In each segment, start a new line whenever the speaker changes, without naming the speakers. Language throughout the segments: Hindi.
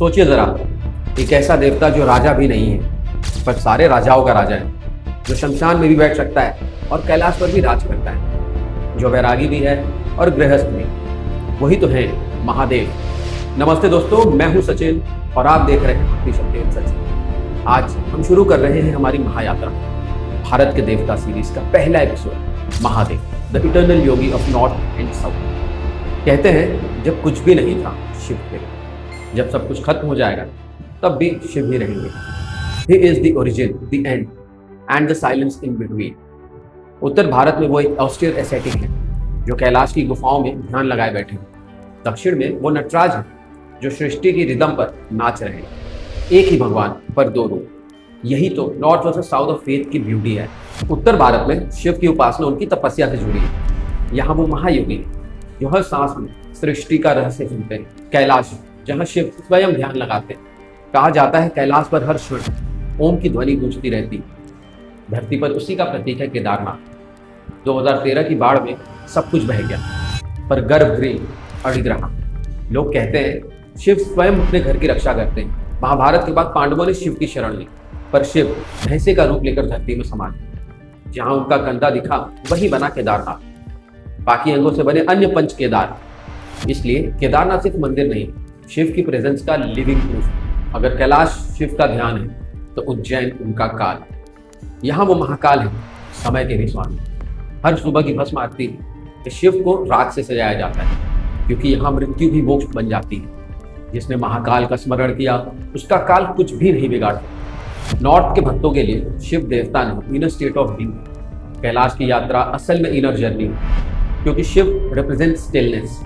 सोचिए जरा, एक ऐसा देवता जो राजा भी नहीं है पर सारे राजाओं का राजा है, जो शमशान में भी बैठ सकता है और कैलाश पर भी राज करता है, जो वैरागी भी है और गृहस्थ भी। वही तो है महादेव। नमस्ते दोस्तों, मैं हूं सचिन और आप देख रहे हैं भक्ति शक्ति विद सचिन। आज हम शुरू कर रहे हैं हमारी महायात्रा, भारत के देवता सीरीज का पहला episode, Mahadev the eternal Yogi of north and south. कहते हैं जब कुछ भी नहीं था शिव थे, जब सब कुछ खत्म हो जाएगा तब भी शिव ही रहेंगे। He is the origin, the end and the silence in between. उत्तर भारत में वो एक ऑस्टियर एसेटिक है जो कैलाश की गुफाओं में ध्यान लगाए बैठे हैं। दक्षिण में वो नटराज है जो सृष्टि की रिदम पर नाच रहे हैं। एक ही भगवान पर दो रूप, यही तो north versus south of faith की ब्यूटी है। उत्तर भारत में शिव की उपासना उनकी तपस्या से जुड़ी है। यहाँ वो महायोगी है जो हर सांस में सृष्टि का रहस्य सुनते हैं। कैलाश जहाँ शिव स्वयं ध्यान लगाते हैं। कहा जाता है कैलाश पर हर क्षण ओम की ध्वनि गूंजती रहती है। धरती पर उसी का प्रतीक है केदारनाथ। 2013 की बाढ़ में सब कुछ बह गया पर गर्भगृह अड़िग रहा। लोग कहते हैं शिव स्वयं अपने घर की रक्षा करते हैं। महाभारत के बाद पांडवों ने शिव की शरण ली पर शिव भैंसे का रूप लेकर धरती में समा गए। जहां उनका कंधा दिखा वही बना केदारनाथ। बाकी अंगों से बने अन्य पंच केदार। इसलिए केदारनाथ सिर्फ मंदिर नहीं, शिव की प्रेजेंस का लिविंग प्रूफ। अगर कैलाश शिव का ध्यान है तो उज्जैन उनका काल। यहाँ वो महाकाल है, समय के भी स्वामी। हर सुबह की भस्म आरती है। शिव को राख से सजाया जाता है क्योंकि यहाँ मृत्यु भी मोक्ष बन जाती है। जिसने महाकाल का स्मरण किया उसका काल कुछ भी नहीं बिगाड़ सकता। नॉर्थ के भक्तों के लिए शिव देवता ने inner state of being. Kailash की यात्रा असल में इनर जर्नी है क्योंकि शिव रिप्रेजेंट स्टिलनेस।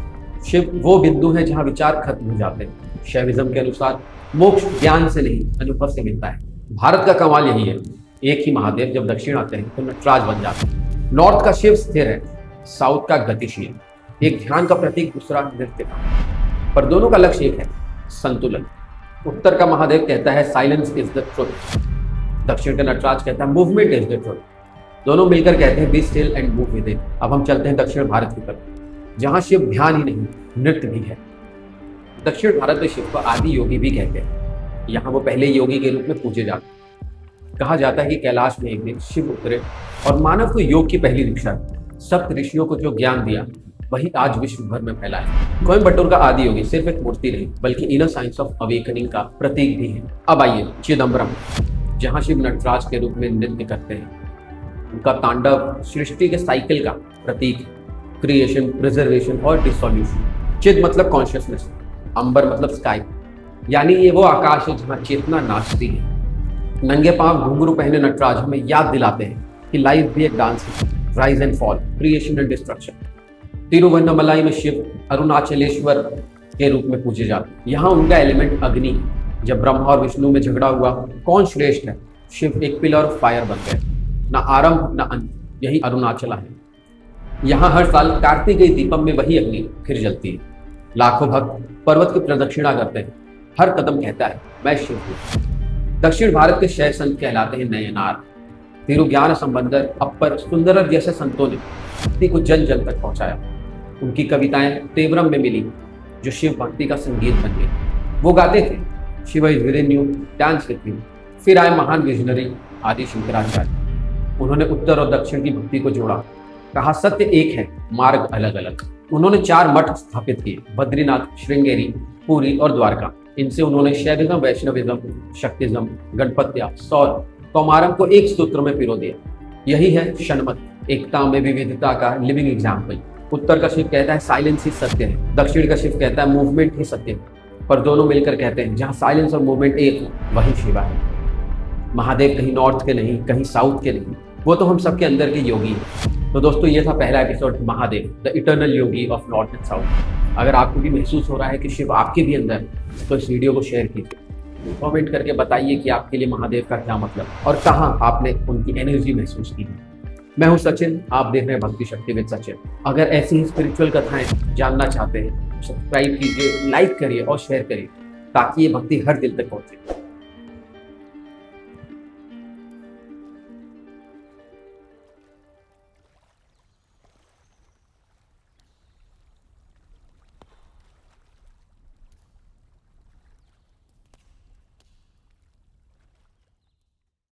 शिव वो बिंदु है जहाँ विचार खत्म हो जाते हैं। शैविज्म के अनुसार मोक्ष ज्ञान से नहीं अनुभव से मिलता है। भारत का कमाल यही है, एक ही महादेव जब दक्षिण आते हैं तो नटराज बन जाते हैं। नॉर्थ का शिव स्थिर है, साउथ का गतिशील। एक ध्यान का प्रतीक, दूसरा नृत्य का, पर दोनों का लक्ष्य एक है, संतुलन। उत्तर का महादेव कहता है साइलेंस इज द ट्रुथ। दक्षिण का नटराज कहता है मूवमेंट इज द ट्रुथ। दोनों मिलकर कहते हैं be still and move with it. अब हम चलते हैं दक्षिण भारत की तरफ, जहाँ शिव ध्यान ही नहीं नृत्य भी है। दक्षिण भारत में शिव को आदि योगी भी कहते हैं। यहाँ वो पहले योगी के रूप में पूजे जाते हैं। कहा जाता है कि कैलाश में एक दिन शिव उतरे और मानव को योग की पहली दीक्षा दी। सप्त ऋषियों को जो ज्ञान दिया वही आज विश्व भर में फैला है। कोयम्बटूर का आदि योगी सिर्फ एक मूर्ति नहीं बल्कि इनर साइंस ऑफ अवेकनिंग का प्रतीक भी है। अब आइए चिदम्बरम, जहाँ शिव नटराज के रूप में नृत्य करते हैं। उनका तांडव सृष्टि के साइकिल का प्रतीक है, क्रिएशन, प्रिजर्वेशन और डिसॉल्यूशन। चिद मतलब कॉन्शियसनेस, अंबर मतलब स्काई, यानी ये वो आकाश है जहाँ चेतना नाचती है। नंगे पांव घुंघरू पहने नटराज हमें याद दिलाते हैं कि लाइफ भी एक डांस है, rise and fall, creation and destruction. Tiruvannamalai में शिव अरुणाचलेश्वर के रूप में पूजे जाते हैं। यहाँ उनका एलिमेंट अग्नि है। जब ब्रह्मा और विष्णु में झगड़ा हुआ कौन श्रेष्ठ है, शिव एक पिलर ऑफ फायर बन गए। ना आरंभ ना अंत, यही अरुणाचला है। यहाँ हर साल कार्तिकेय दीपम में वही अग्नि फिर जलती है। लाखों भक्त पर्वत की प्रदक्षिणा करते हैं। हर कदम कहता है मैं शिव हूँ। दक्षिण भारत के शैव संत कहलाते हैं नयनार। तिरुज्ञान संबंधर, अपर सुंदरर जैसे संतों ने भक्ति को जन जन तक पहुंचाया। उनकी कविताएं तेवरम में मिली जो शिव भक्ति का संगीत बन गई। वो गाते थे Shiv is within you, dance with you. फिर आए महान विजनरी आदि शंकराचार्य। उन्होंने उत्तर और दक्षिण की भक्ति को जोड़ा। कहा सत्य एक है, मार्ग अलग अलग। उन्होंने 4 मठ स्थापित किए, बद्रीनाथ, श्रृंगेरी, पुरी और द्वारका। इनसे उन्होंने शैविज्म, वैष्णविज्म, शक्तिज्म, गणपत्या, सौर, कौमारम को एक सूत्र में पिरो दिया। यही है शनमत, एकता में विविधता का लिविंग एग्जाम्पल। उत्तर का शिव कहता है साइलेंस ही सत्य है, दक्षिण का शिव कहता है मूवमेंट ही सत्य है। पर दोनों मिलकर कहते हैं जहाँ साइलेंस और मूवमेंट एक हो वही शिवा है। महादेव कहीं नॉर्थ के नहीं, कहीं साउथ के नहीं, वो तो हम सबके अंदर के योगी हैं। तो दोस्तों ये था पहला episode, Mahadev the eternal Yogi of north and south. अगर आपको भी महसूस हो रहा है कि शिव आपके भी अंदर है तो इस वीडियो को शेयर कीजिए। कमेंट करके बताइए कि आपके लिए महादेव का क्या मतलब और कहाँ आपने उनकी एनर्जी महसूस की है। मैं हूँ सचिन, आप देख रहे हैं भक्ति शक्ति विद सचिन। अगर ऐसी ही स्पिरिचुअल कथाएं जानना चाहते हैं सब्सक्राइब कीजिए, लाइक करिए और शेयर करिए ताकि ये भक्ति हर दिल तक पहुंचे।